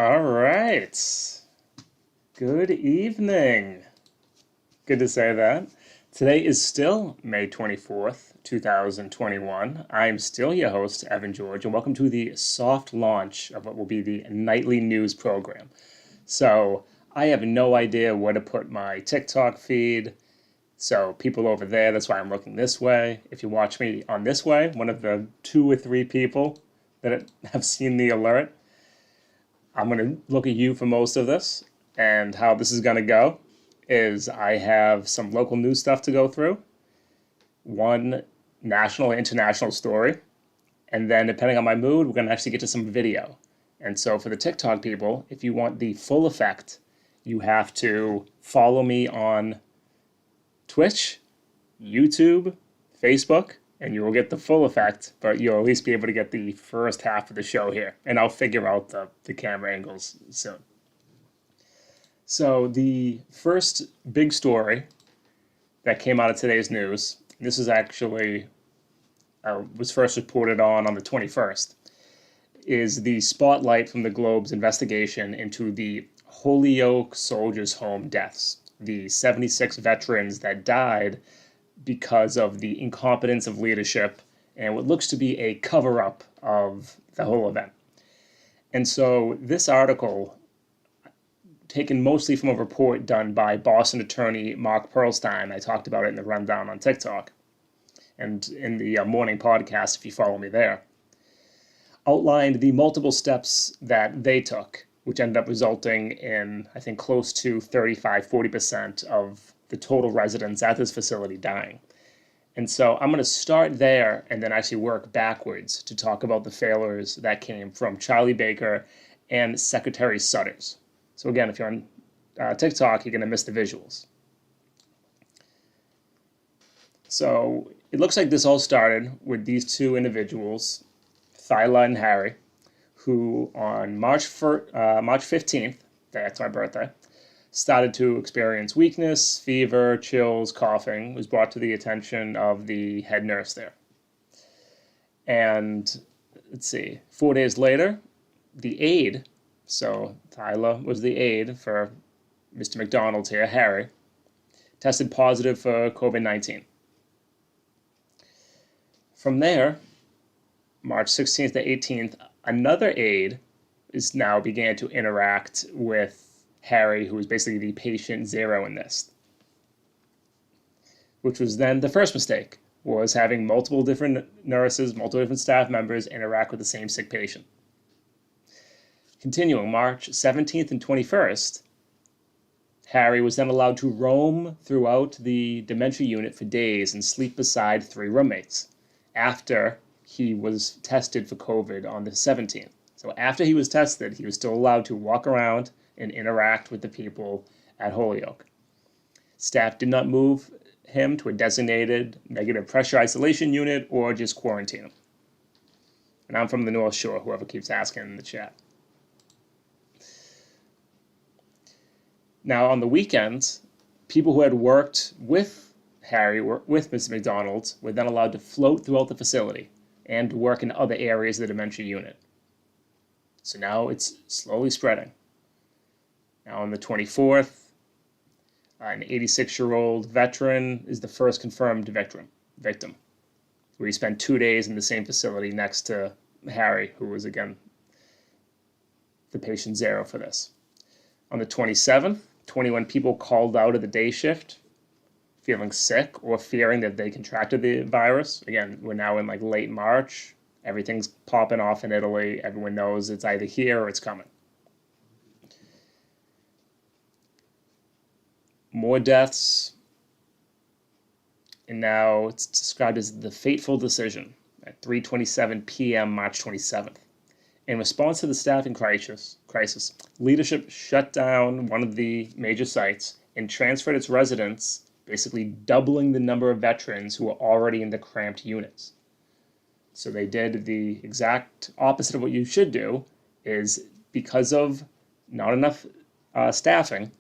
All right. Good evening. Good to say that. Today is still May 24th, 2021. I'm still your host, Evan George, and welcome to the soft launch of what will be the nightly news program. So, I have no idea where to put my TikTok feed. So, people over there, that's why I'm looking this way. If you watch me on this way, one of the 2 or 3 people that have seen the alert, I'm going to look at you for most of this, and how this is going to go is I have some local news stuff to go through, one national, international story, and then depending on my mood, we're going to actually get to some video. And so for the TikTok people, if you want the full effect, you have to follow me on Twitch, YouTube, Facebook, and you will get the full effect, but you'll at least be able to get the first half of the show here. And I'll figure out the camera angles soon. So the first big story that came out of today's news, this is actually, was first reported on the 21st, is the spotlight from the Globe's investigation into the Holyoke Soldiers' Home deaths, the 76 veterans that died because of the incompetence of leadership and what looks to be a cover-up of the whole event. And so this article, taken mostly from a report done by Boston attorney Mark Perlstein, I talked about it in the rundown on TikTok and in the morning podcast if you follow me there, outlined the multiple steps that they took, which ended up resulting in, I think, close to 35-40% of the total residents at this facility dying. And so I'm going to start there and then actually work backwards to talk about the failures that came from Charlie Baker and Secretary Sutters. So again, if you're on TikTok, you're going to miss the visuals. So it looks like this all started with these two individuals, Thyla and Harry, who on March 15th, that's my birthday, started to experience weakness, fever, chills, coughing, was brought to the attention of the head nurse there. And let's see, 4 days later, the aide, so Thyla was the aide for Mr. McDonald's here, Harry, tested positive for COVID-19. From there, March 16th to 18th, another aide began to interact with Harry, who was basically the patient zero in this, which was then the first mistake, was having multiple different nurses, multiple different staff members interact with the same sick patient. Continuing, March 17th and 21st, Harry was then allowed to roam throughout the dementia unit for days and sleep beside 3 roommates after he was tested for COVID on the 17th. So after he was tested, he was still allowed to walk around and interact with the people at Holyoke. Staff did not move him to a designated negative pressure isolation unit or just quarantine him. And I'm from the North Shore, whoever keeps asking in the chat. Now, on the weekends, people who had worked with Harry, with Mr. McDonald, were then allowed to float throughout the facility and work in other areas of the dementia unit. So now it's slowly spreading. Now on the 24th, an 86-year-old veteran is the first confirmed victim, where he spent 2 days in the same facility next to Harry, who was, again, the patient zero for this. On the 27th, 21 people called out of the day shift feeling sick or fearing that they contracted the virus. Again, we're now in like late March. Everything's popping off in Italy. Everyone knows it's either here or it's coming. More deaths. And now it's described as the fateful decision at 3:27 p.m. March 27th. In response to the staffing crisis, leadership shut down one of the major sites and transferred its residents, basically doubling the number of veterans who were already in the cramped units. So they did the exact opposite of what you should do, is because of not enough staffing,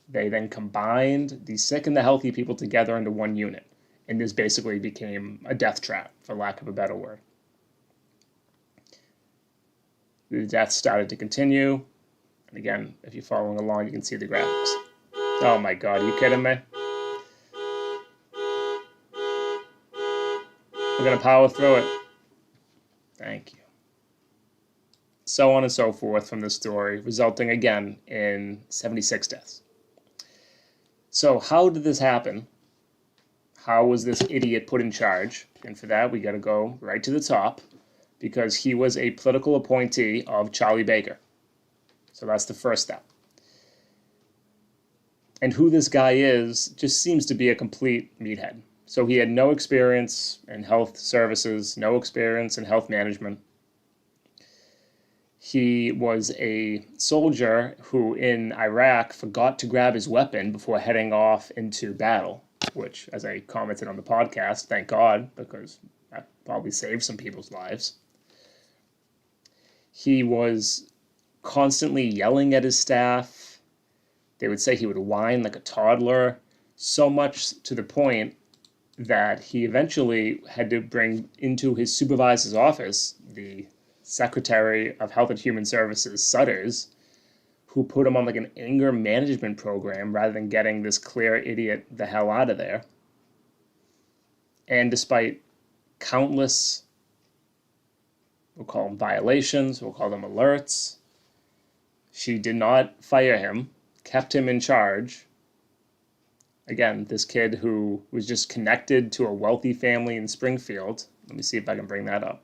they then combined the sick and the healthy people together into one unit. And this basically became a death trap, for lack of a better word. The deaths started to continue. And again, if you're following along, you can see the graphics. Oh my God, are you kidding me? We're going to power through it. Thank you. So on and so forth from this story, resulting again in 76 deaths. So how did this happen? How was this idiot put in charge? And for that, we got to go right to the top, because he was a political appointee of Charlie Baker. So that's the first step. And who this guy is just seems to be a complete meathead. So he had no experience in health services, no experience in health management. He was a soldier who in Iraq forgot to grab his weapon before heading off into battle, which, as I commented on the podcast, thank God, because that probably saved some people's lives. He was constantly yelling at his staff. They would say he would whine like a toddler, so much to the point that he eventually had to bring into his supervisor's office the Secretary of Health and Human Services, Sutters, who put him on like an anger management program rather than getting this clear idiot the hell out of there. And despite countless, we'll call them violations, we'll call them alerts, she did not fire him, kept him in charge. Again, this kid who was just connected to a wealthy family in Springfield. Let me see if I can bring that up.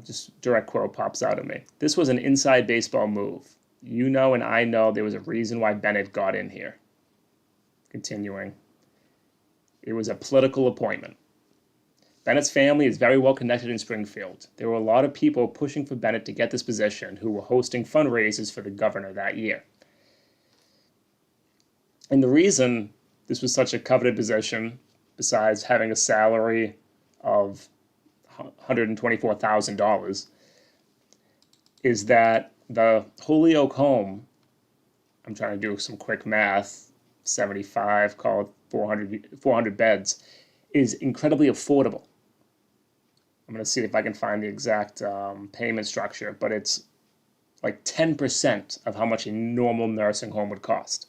Just direct quote pops out at me. This was an inside baseball move. You know and I know there was a reason why Bennett got in here. Continuing. It was a political appointment. Bennett's family is very well connected in Springfield. There were a lot of people pushing for Bennett to get this position who were hosting fundraisers for the governor that year. And the reason this was such a coveted position, besides having a salary of $124,000, is that the Holyoke home, I'm trying to do some quick math, 75, call it 400 beds, is incredibly affordable. I'm going to see if I can find the exact payment structure, but it's like 10% of how much a normal nursing home would cost.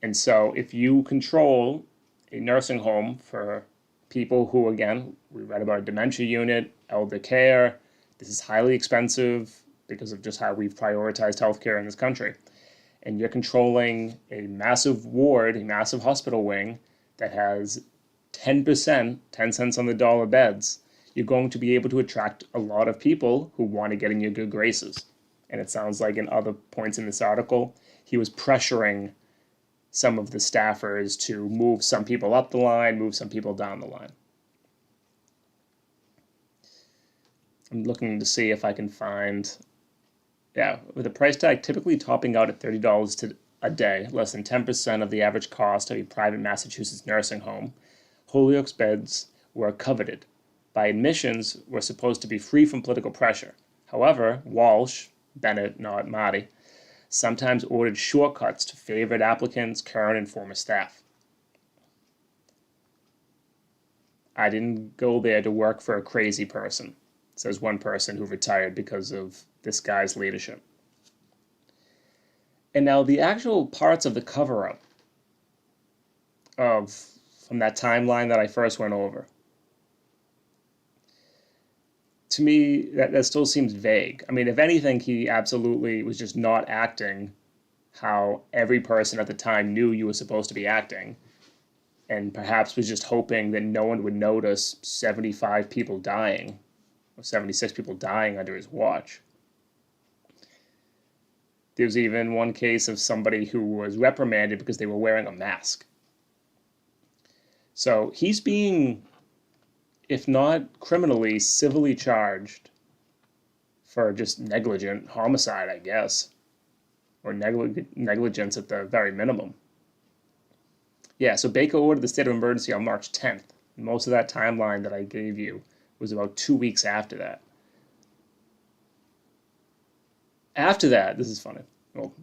And so if you control a nursing home for people who, again, we read about a dementia unit, elder care, this is highly expensive because of just how we've prioritized healthcare in this country. And you're controlling a massive ward, a massive hospital wing that has 10%, 10 cents on the dollar beds, you're going to be able to attract a lot of people who want to get in your good graces. And it sounds like in other points in this article, he was pressuring some of the staffers to move some people up the line, move some people down the line. I'm looking to see if I can find, with the price tag typically topping out at $30 a day, less than 10% of the average cost of a private Massachusetts nursing home, Holyoke's beds were coveted. By admissions, were supposed to be free from political pressure. However, Walsh, Bennett, not Marty, sometimes ordered shortcuts to favored applicants, current and former staff. I didn't go there to work for a crazy person, says one person who retired because of this guy's leadership. And now the actual parts of the cover-up from that timeline that I first went over, to me, that still seems vague. I mean, if anything, he absolutely was just not acting how every person at the time knew you were supposed to be acting, and perhaps was just hoping that no one would notice 75 people dying, or 76 people dying under his watch. There's even one case of somebody who was reprimanded because they were wearing a mask. So he's being, if not criminally, civilly charged for just negligent homicide, I guess, or negligence at the very minimum. Yeah, so Baker ordered the state of emergency on March 10th. Most of that timeline that I gave you was about 2 weeks after that. After that, this is funny. Well,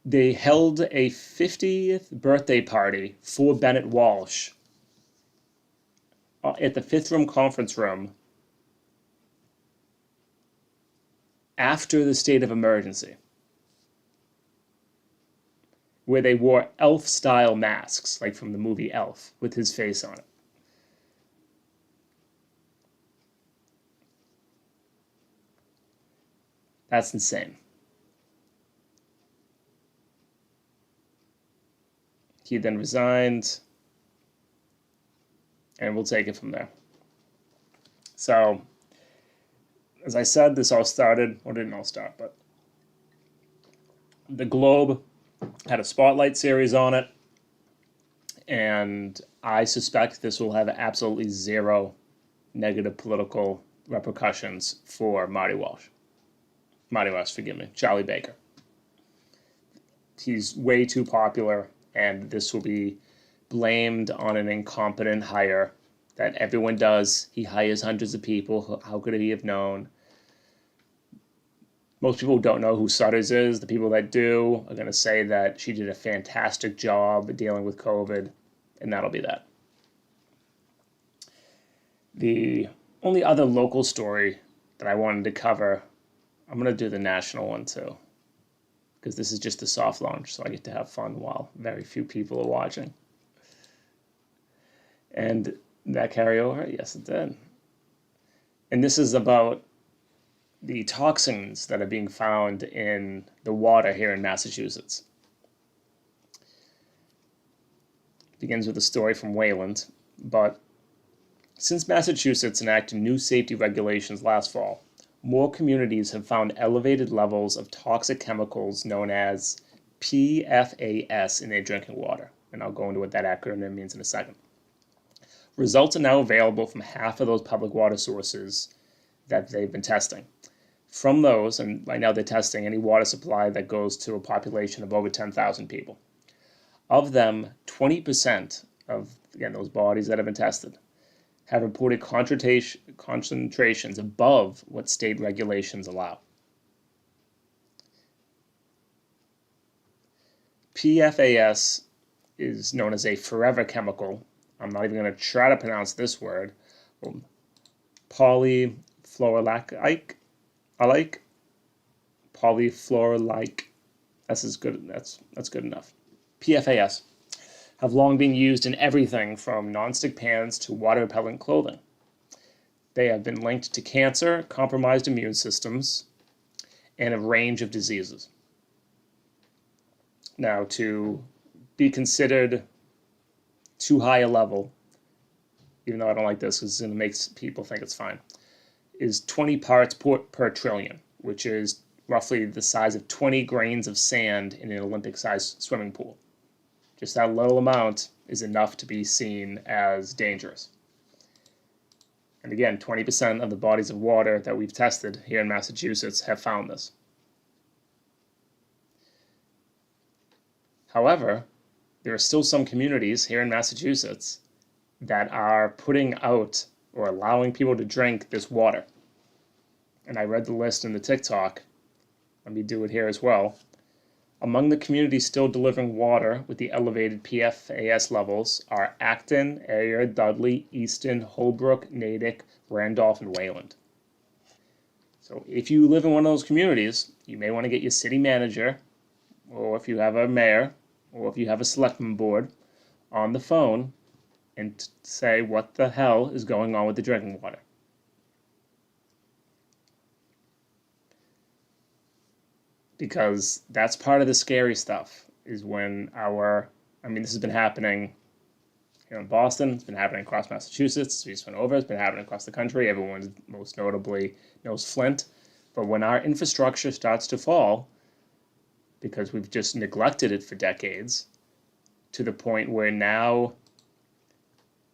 they held a 50th birthday party for Bennett Walsh at the Fifth Room Conference Room after the state of emergency, where they wore elf-style masks, like from the movie Elf, with his face on it. That's insane. He then resigned, and we'll take it from there. So, as I said, this all started, well, it didn't all start, but the Globe had a spotlight series on it, and I suspect this will have absolutely zero negative political repercussions for Charlie Baker. He's way too popular, and this will be blamed on an incompetent hire that everyone does. He hires hundreds of people. How could he have known? Most people don't know who Sutters is. The people that do are going to say that she did a fantastic job dealing with COVID, and that'll be that. The only other local story that I wanted to cover, I'm going to do the national one too, because this is just a soft launch, so I get to have fun while very few people are watching. And that carryover? Yes, it did. And this is about the toxins that are being found in the water here in Massachusetts. It begins with a story from Wayland, but since Massachusetts enacted new safety regulations last fall, more communities have found elevated levels of toxic chemicals known as PFAS in their drinking water. And I'll go into what that acronym means in a second. Results are now available from half of those public water sources that they've been testing. From those, and right now they're testing any water supply that goes to a population of over 10,000 people. Of them, 20% of, again, those bodies that have been tested have reported concentrations above what state regulations allow. PFAS is known as a forever chemical. I'm not even going to try to pronounce this word. Polyfluorolactic. Polyfluorolactic. That's good enough. PFAS have long been used in everything from nonstick pans to water-repellent clothing. They have been linked to cancer, compromised immune systems, and a range of diseases. Now, to be considered too high a level, even though I don't like this because it makes people think it's fine, is 20 parts per trillion, which is roughly the size of 20 grains of sand in an Olympic-sized swimming pool. Just that little amount is enough to be seen as dangerous. And again, 20% of the bodies of water that we've tested here in Massachusetts have found this. However, there are still some communities here in Massachusetts that are putting out or allowing people to drink this water. And I read the list in the TikTok. Let me do it here as well. Among the communities still delivering water with the elevated PFAS levels are Acton, Ayer, Dudley, Easton, Holbrook, Natick, Randolph, and Wayland. So if you live in one of those communities, you may want to get your city manager, or if you have a mayor, or if you have a selectman board, on the phone and say what the hell is going on with the drinking water. Because that's part of the scary stuff, is when this has been happening here in Boston, it's been happening across Massachusetts, we just went over, it's been happening across the country, everyone most notably knows Flint. But when our infrastructure starts to fall, because we've just neglected it for decades, to the point where now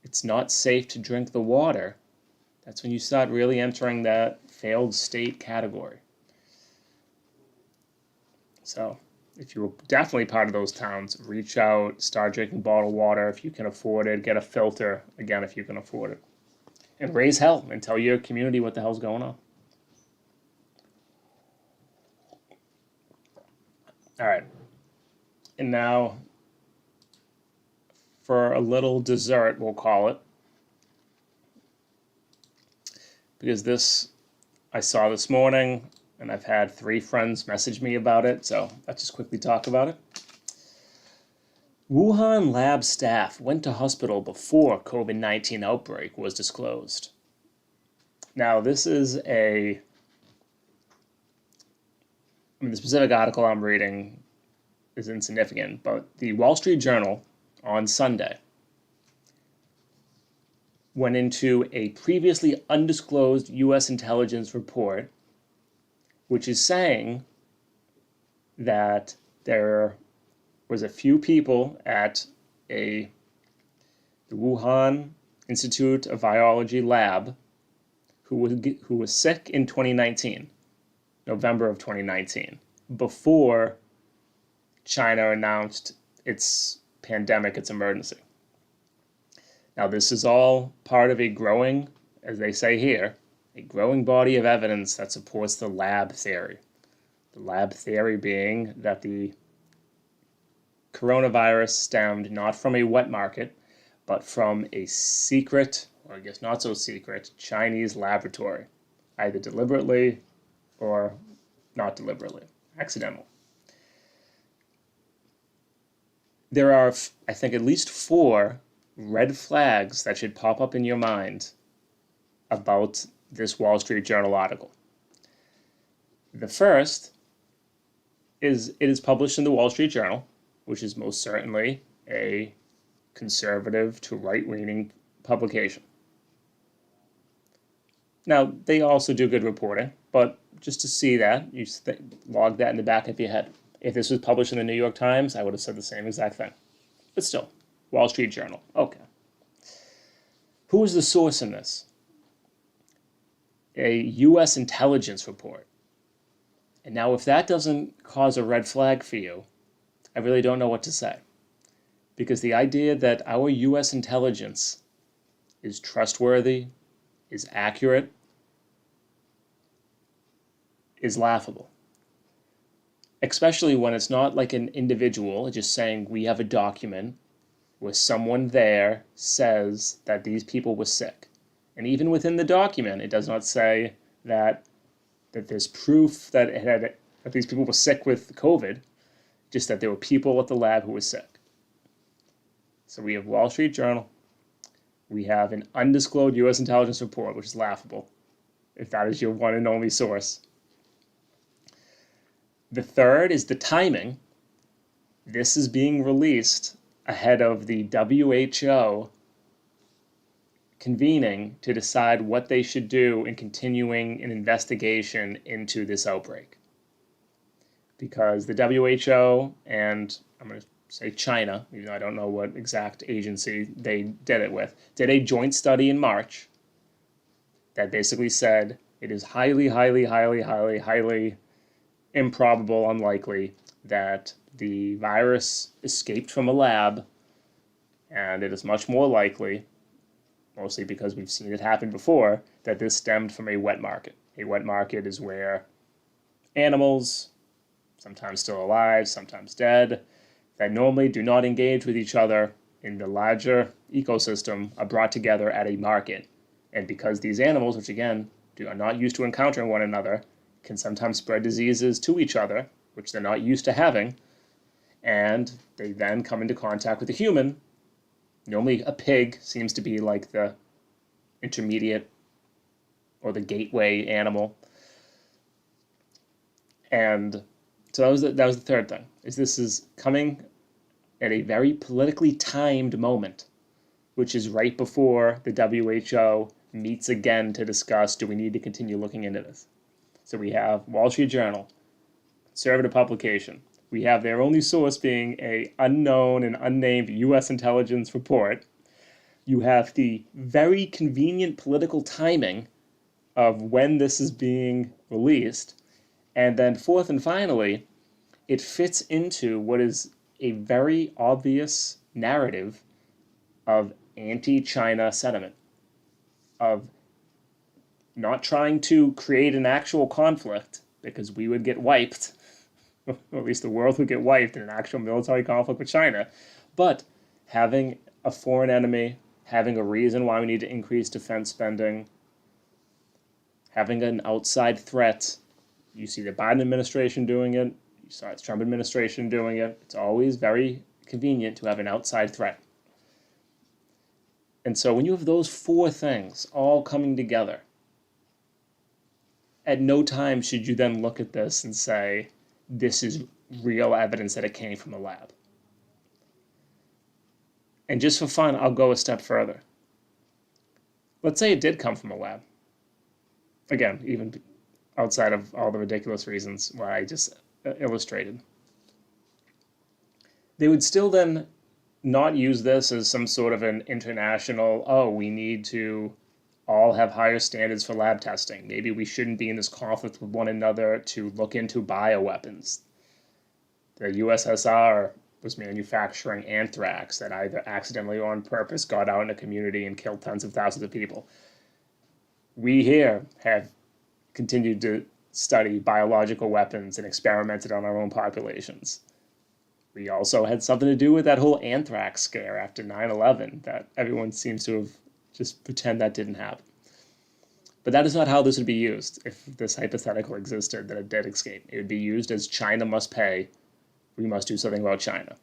it's not safe to drink the water, that's when you start really entering that failed state category. So if you're definitely part of those towns, reach out, start drinking bottled water if you can afford it, get a filter, again, if you can afford it. And raise hell and tell your community what the hell's going on. All right. And now for a little dessert, we'll call it. Because this I saw this morning, and I've had 3 friends message me about it, so let's just quickly talk about it. Wuhan lab staff went to hospital before COVID-19 outbreak was disclosed. Now, this is the specific article I'm reading is insignificant, but the Wall Street Journal on Sunday went into a previously undisclosed U.S. intelligence report, which is saying that there was a few people at the Wuhan Institute of Virology lab who was sick in 2019, November of 2019, before China announced its pandemic, its emergency. Now, this is all part of a growing, as they say here, a growing body of evidence that supports the lab theory. The lab theory being that the coronavirus stemmed not from a wet market, but from a secret, or I guess not so secret, Chinese laboratory, either deliberately or not deliberately, accidental. There are, I think, at least 4 red flags that should pop up in your mind about this Wall Street Journal article. The first is it is published in the Wall Street Journal, which is most certainly a conservative to right-leaning publication. Now, they also do good reporting, but just to see that, you log that in the back of your head. If this was published in the New York Times, I would have said the same exact thing. But still, Wall Street Journal. Okay. Who is the source in this? A U.S. intelligence report. And now, if that doesn't cause a red flag for you, I really don't know what to say. Because the idea that our U.S. intelligence is trustworthy, is accurate, is laughable. Especially when it's not like an individual just saying we have a document where someone there says that these people were sick. And even within the document, it does not say that there's proof that these people were sick with COVID, just that there were people at the lab who were sick. So we have Wall Street Journal. We have an undisclosed U.S. intelligence report, which is laughable, if that is your one and only source. The third is the timing. This is being released ahead of the WHO convening to decide what they should do in continuing an investigation into this outbreak. Because the WHO and, I'm going to say China, even though I don't know what exact agency they did it with, did a joint study in March that basically said it is highly, highly, highly, highly, highly improbable, unlikely that the virus escaped from a lab, and it is much more likely, mostly because we've seen it happen before, that this stemmed from a wet market. A wet market is where animals, sometimes still alive, sometimes dead, that normally do not engage with each other in the larger ecosystem are brought together at a market. And because these animals, which again are not used to encountering one another, can sometimes spread diseases to each other, which they're not used to having, and they then come into contact with a human. Normally a pig seems to be like the intermediate or the gateway animal. And so that was the third thing, is this is coming at a very politically timed moment, which is right before the WHO meets again to discuss, do we need to continue looking into this? So we have Wall Street Journal, conservative publication. We have their only source being a unknown and unnamed U.S. intelligence report. You have the very convenient political timing of when this is being released. And then fourth and finally, it fits into what is a very obvious narrative of anti-China sentiment, of not trying to create an actual conflict, because we would get wiped, or at least the world would get wiped in an actual military conflict with China, but having a foreign enemy, having a reason why we need to increase defense spending, having an outside threat You see the Biden administration doing it. You saw the Trump administration doing it. It's always very convenient to have an outside threat. And so when you have those four things all coming together, at no time should you then look at this and say, this is real evidence that it came from a lab. And just for fun, I'll go a step further. Let's say it did come from a lab. Again, even outside of all the ridiculous reasons why I just illustrated. They would still then not use this as some sort of an international, oh, we need to all have higher standards for lab testing. Maybe we shouldn't be in this conflict with one another to look into bioweapons. The USSR was manufacturing anthrax that either accidentally or on purpose got out in a community and killed tens of thousands of people. We here have continued to study biological weapons and experimented on our own populations. We also had something to do with that whole anthrax scare after 9/11 that everyone seems to have just pretend that didn't happen. But that is not how this would be used if this hypothetical existed that it did escape. It would be used as China must pay. We must do something about China.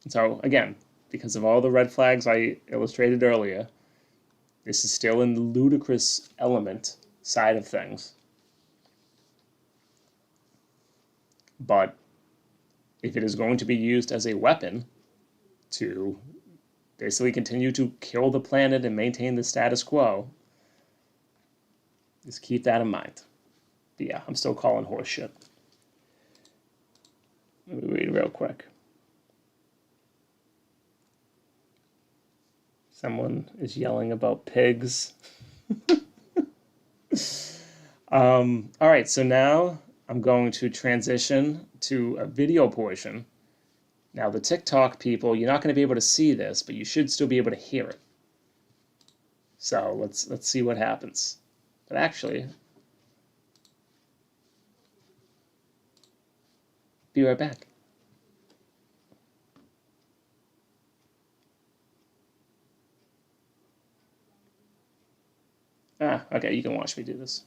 And so, again, because of all the red flags I illustrated earlier, this is still in the ludicrous element side of things. But if it is going to be used as a weapon to basically continue to kill the planet and maintain the status quo, just keep that in mind. But yeah, I'm still calling horse shit. Let me read real quick. Someone is yelling about pigs. All right, so now I'm going to transition to a video portion. Now, the TikTok people, you're not going to be able to see this, but you should still be able to hear it. So let's see what happens. But actually, be right back. Okay, you can watch me do this.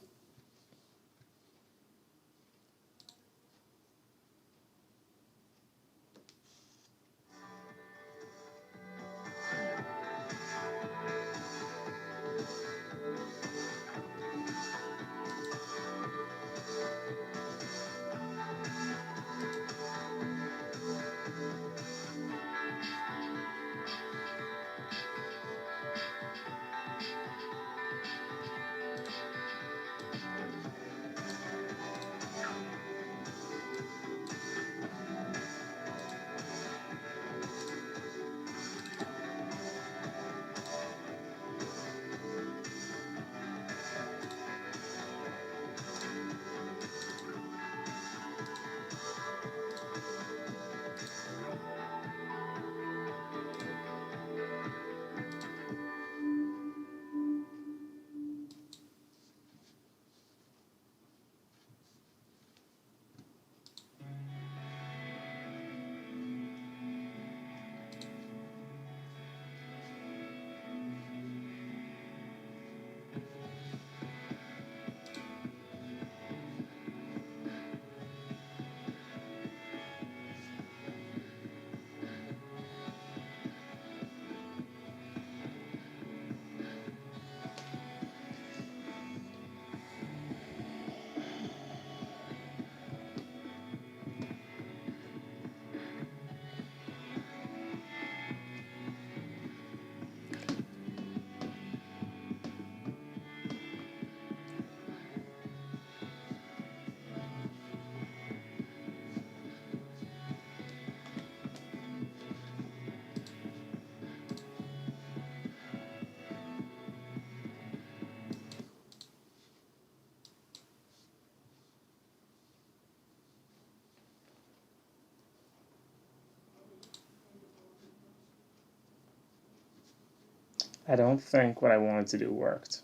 I don't think what I wanted to do worked.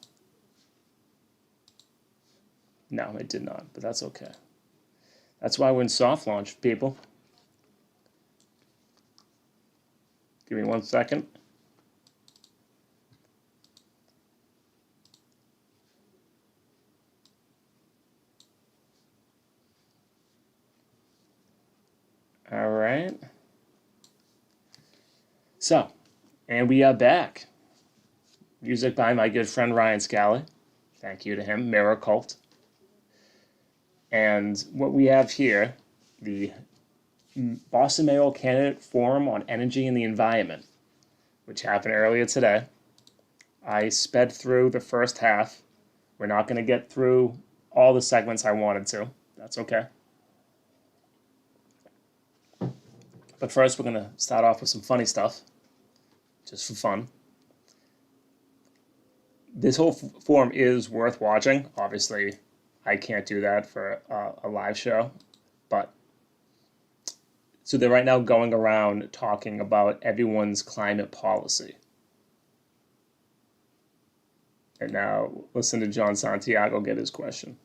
No, it did not, but that's okay. That's why we're in soft launch, people. Give me 1 second. right. So, and we are back. Music by my good friend Ryan Scally. Thank you to him, Mirror Cult. And what we have here, the Boston Mayoral Candidate Forum on Energy and the Environment, which happened earlier today. I sped through the first half. We're not going to get through all the segments I wanted to. That's okay. But first, we're going to start off with some funny stuff, just for fun. This whole forum is worth watching. Obviously, I can't do that for a live show, but so they're right now going around talking about everyone's climate policy. And now listen to John Santiago get his question.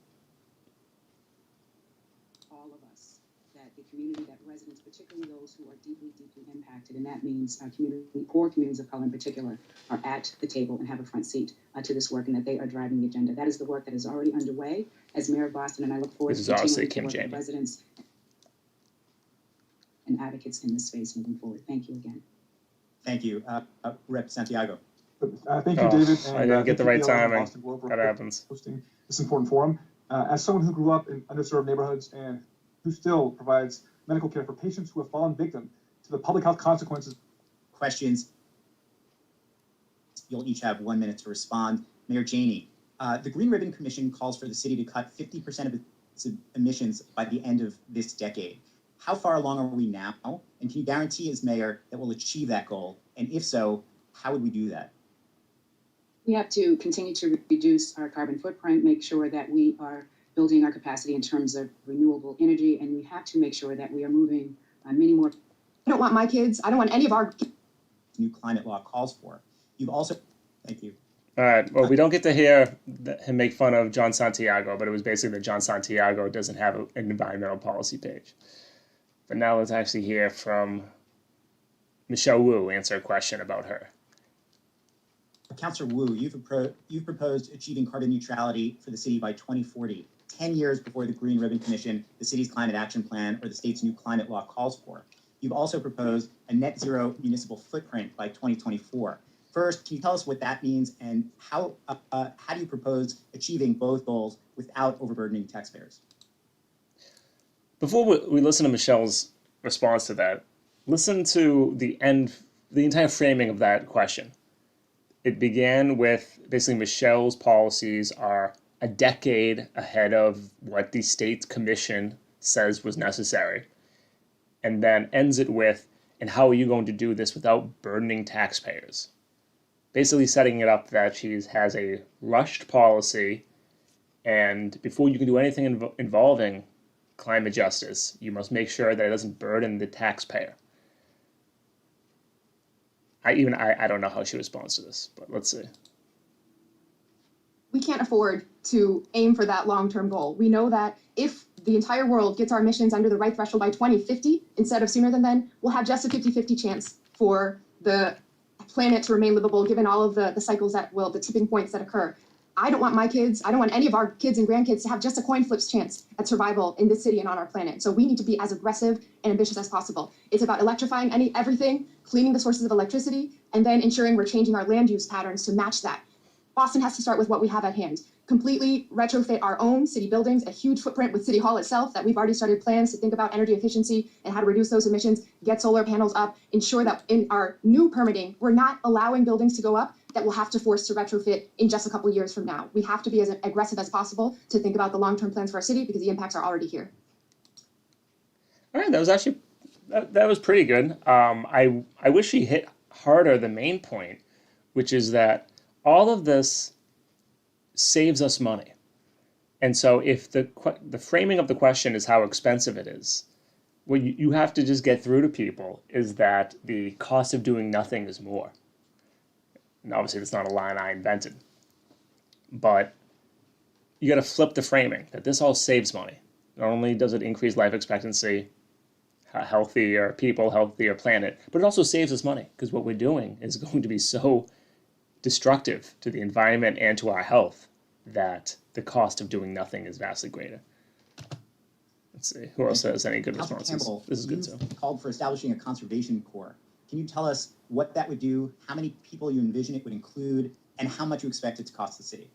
All of us, that the community, that residents, particularly those who are deeply, deeply impacted, and that means poor communities of color in particular, are at the table and have a front seat to this work, and that they are driving the agenda. That is the work that is already underway as Mayor of Boston, and I look forward to continuing to work with residents and advocates in this space moving forward. Thank you again. Thank you. Rep. Santiago. Thank you, David. And, I didn't get the right timing. That happens. Hosting this important forum. As someone who grew up in underserved neighborhoods and who still provides medical care for patients who have fallen victim to the public health consequences. Questions. You'll each have 1 minute to respond. Mayor Janey, the Green Ribbon Commission calls for the city to cut 50% of its emissions by the end of this decade. How far along are we now? And can you guarantee as mayor that we'll achieve that goal? And if so, how would we do that? We have to continue to reduce our carbon footprint, make sure that we are building our capacity in terms of renewable energy, and we have to make sure that we are moving many more. I don't want my kids, I don't want any of our new climate law calls for. You've also, thank you. All right, well, we don't get to hear him make fun of John Santiago, but it was basically that John Santiago doesn't have an environmental policy page. But now let's actually hear from Michelle Wu answer a question about her. Councillor Wu, you've proposed achieving carbon neutrality for the city by 2040, 10 years before the Green Ribbon Commission, the city's climate action plan, or the state's new climate law calls for. You've also proposed a net zero municipal footprint by 2024. First, can you tell us what that means and how do you propose achieving both goals without overburdening taxpayers? Before we listen to Michelle's response to that, listen to the entire framing of that question. It began with basically Michelle's policies are a decade ahead of what the state commission says was necessary, and then ends it with, and how are you going to do this without burdening taxpayers? Basically setting it up that she has a rushed policy, and before you can do anything involving climate justice, you must make sure that it doesn't burden the taxpayer. I don't know how she responds to this, but let's see. We can't afford to aim for that long-term goal. We know that if the entire world gets our emissions under the right threshold by 2050, instead of sooner than then, we'll have just a 50-50 chance for the planet to remain livable, given all of the cycles the tipping points that occur. I don't want my kids, I don't want any of our kids and grandkids to have just a coin flip's chance at survival in this city and on our planet. So we need to be as aggressive and ambitious as possible. It's about electrifying everything, cleaning the sources of electricity, and then ensuring we're changing our land use patterns to match that. Boston has to start with what we have at hand. Completely retrofit our own city buildings, a huge footprint with City Hall itself that we've already started plans to think about energy efficiency and how to reduce those emissions, get solar panels up, ensure that in our new permitting, we're not allowing buildings to go up that we'll have to force to retrofit in just a couple of years from now. We have to be as aggressive as possible to think about the long-term plans for our city because the impacts are already here. All right, that was actually, that was pretty good. I wish she hit harder the main point, which is that all of this saves us money. And so if the framing of the question is how expensive it is, what you have to just get through to people is that the cost of doing nothing is more. And obviously that's not a line I invented. But you got to flip the framing, that this all saves money. Not only does it increase life expectancy, healthier people, healthier planet, but it also saves us money because what we're doing is going to be so destructive to the environment and to our health that the cost of doing nothing is vastly greater. Let's see who else has any good Councilor responses. Campbell, This is good you've too. called for establishing a conservation corps. Can you tell us what that would do, how many people you envision it would include, and how much you expect it to cost the city?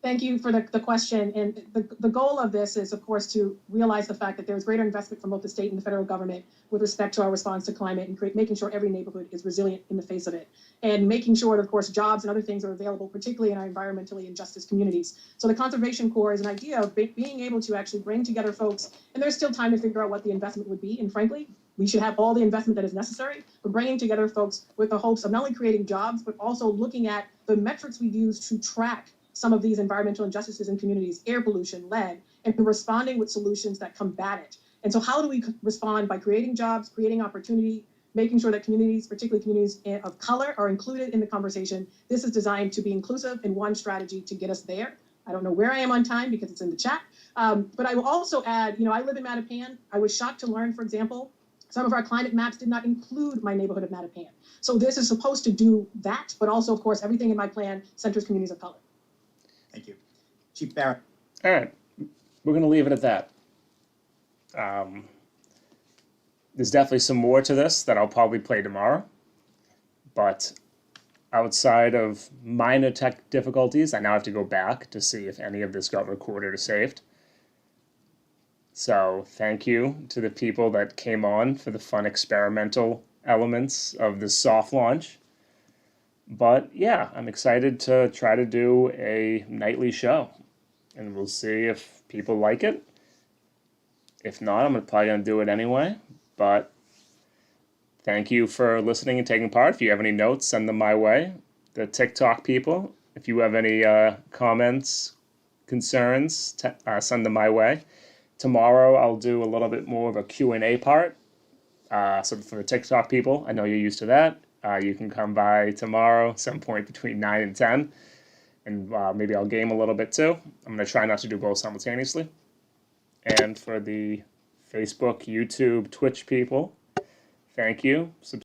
Thank you for the question. And the goal of this is, of course, to realize the fact that there is greater investment from both the state and the federal government with respect to our response to climate and making sure every neighborhood is resilient in the face of it. And making sure that, of course, jobs and other things are available, particularly in our environmentally injustice communities. So the Conservation Corps is an idea of being able to actually bring together folks, and there's still time to figure out what the investment would be. And frankly, we should have all the investment that is necessary, but bringing together folks with the hopes of not only creating jobs, but also looking at the metrics we use to track some of these environmental injustices in communities, air pollution, lead, and responding with solutions that combat it. And so how do we respond? By creating jobs, creating opportunity, making sure that communities, particularly communities of color, are included in the conversation. This is designed to be inclusive and one strategy to get us there. I don't know where I am on time because it's in the chat. But I will also add, I live in Mattapan. I was shocked to learn, for example, some of our climate maps did not include my neighborhood of Mattapan. So this is supposed to do that, but also, of course, everything in my plan centers communities of color. Thank you. Chief Barrett. All right, we're going to leave it at that. There's definitely some more to this that I'll probably play tomorrow, but outside of minor tech difficulties, I now have to go back to see if any of this got recorded or saved. So thank you to the people that came on for the fun experimental elements of this soft launch. But yeah, I'm excited to try to do a nightly show, and we'll see if people like it. If not, I'm probably going to do it anyway. But thank you for listening and taking part. If you have any notes, send them my way. The TikTok people, if you have any comments, concerns, send them my way. Tomorrow, I'll do a little bit more of a Q&A part. So for the TikTok people, I know you're used to that. You can come by tomorrow, some point between 9 and 10, and maybe I'll game a little bit too. I'm going to try not to do both simultaneously. And for the Facebook, YouTube, Twitch people, thank you.